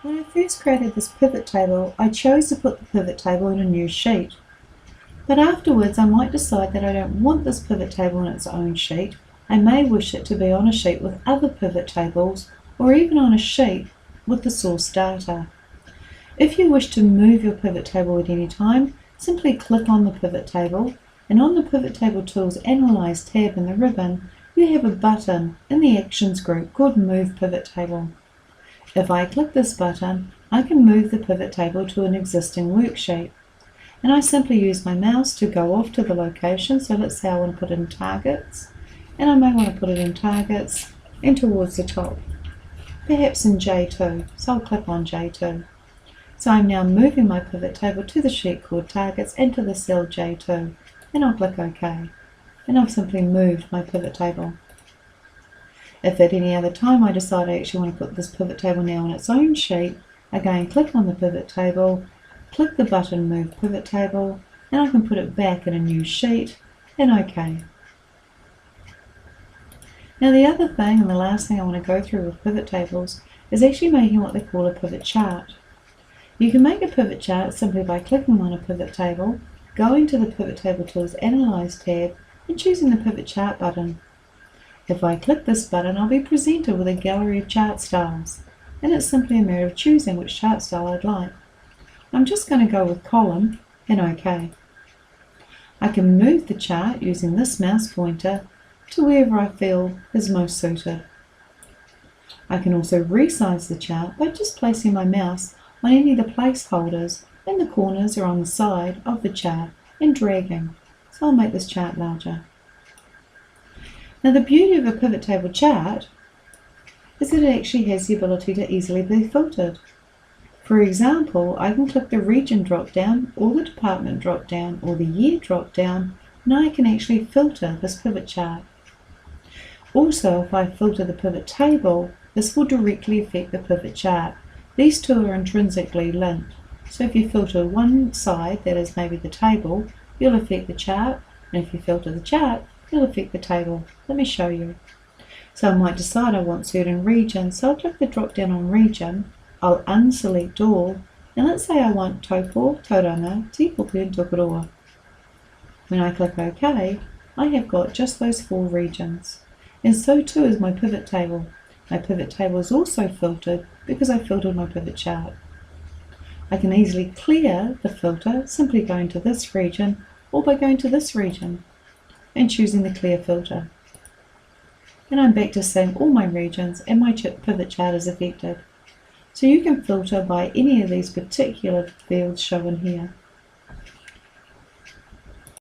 When I first created this pivot table, I chose to put the pivot table in a new sheet. But afterwards I might decide that I don't want this pivot table in its own sheet. I may wish it to be on a sheet with other pivot tables, or even on a sheet with the source data. If you wish to move your pivot table at any time, simply click on the pivot table, and on the Pivot Table Tools Analyze tab in the ribbon, you have a button in the Actions group called Move Pivot Table. If I click this button, I can move the pivot table to an existing worksheet. And I simply use my mouse to go off to the location. So let's say I want to put it in Targets, and I may want to put it in Targets and towards the top, perhaps in J2, so I'll click on J2. So I'm now moving my pivot table to the sheet called Targets and to the cell J2, and I'll click OK, and I've simply moved my pivot table. If at any other time I decide I actually want to put this pivot table now on its own sheet, again click on the pivot table, click the button Move Pivot Table, and I can put it back in a new sheet, and OK. Now the other thing, and the last thing I want to go through with pivot tables, is actually making what they call a pivot chart. You can make a pivot chart simply by clicking on a pivot table, going to the Pivot Table Tools Analyze tab, and choosing the Pivot Chart button. If I click this button, I'll be presented with a gallery of chart styles, and it's simply a matter of choosing which chart style I'd like. I'm just going to go with column, and OK. I can move the chart using this mouse pointer to wherever I feel is most suited. I can also resize the chart by just placing my mouse on any of the placeholders in the corners or on the side of the chart and dragging. So I'll make this chart larger. Now the beauty of a pivot table chart is that it actually has the ability to easily be filtered. For example, I can click the region drop down or the department drop down or the year drop down, and I can actually filter this pivot chart. Also, if I filter the pivot table, this will directly affect the pivot chart. These two are intrinsically linked. So if you filter one side, that is maybe the table, you'll affect the chart, and if you filter the chart, it'll affect the table. Let me show you. So I might decide I want certain regions, so I'll click the drop down on region, I'll unselect all, and let's say I want Taupo, Tauranga, Te-Puke and Tukuroa. When I click OK, I have got just those 4 regions, and so too is my pivot table. My pivot table is also filtered because I filtered my pivot chart. I can easily clear the filter simply going to this region or by going to this region and choosing the clear filter. And I'm back to seeing all my regions and my pivot chart is affected. So you can filter by any of these particular fields shown here.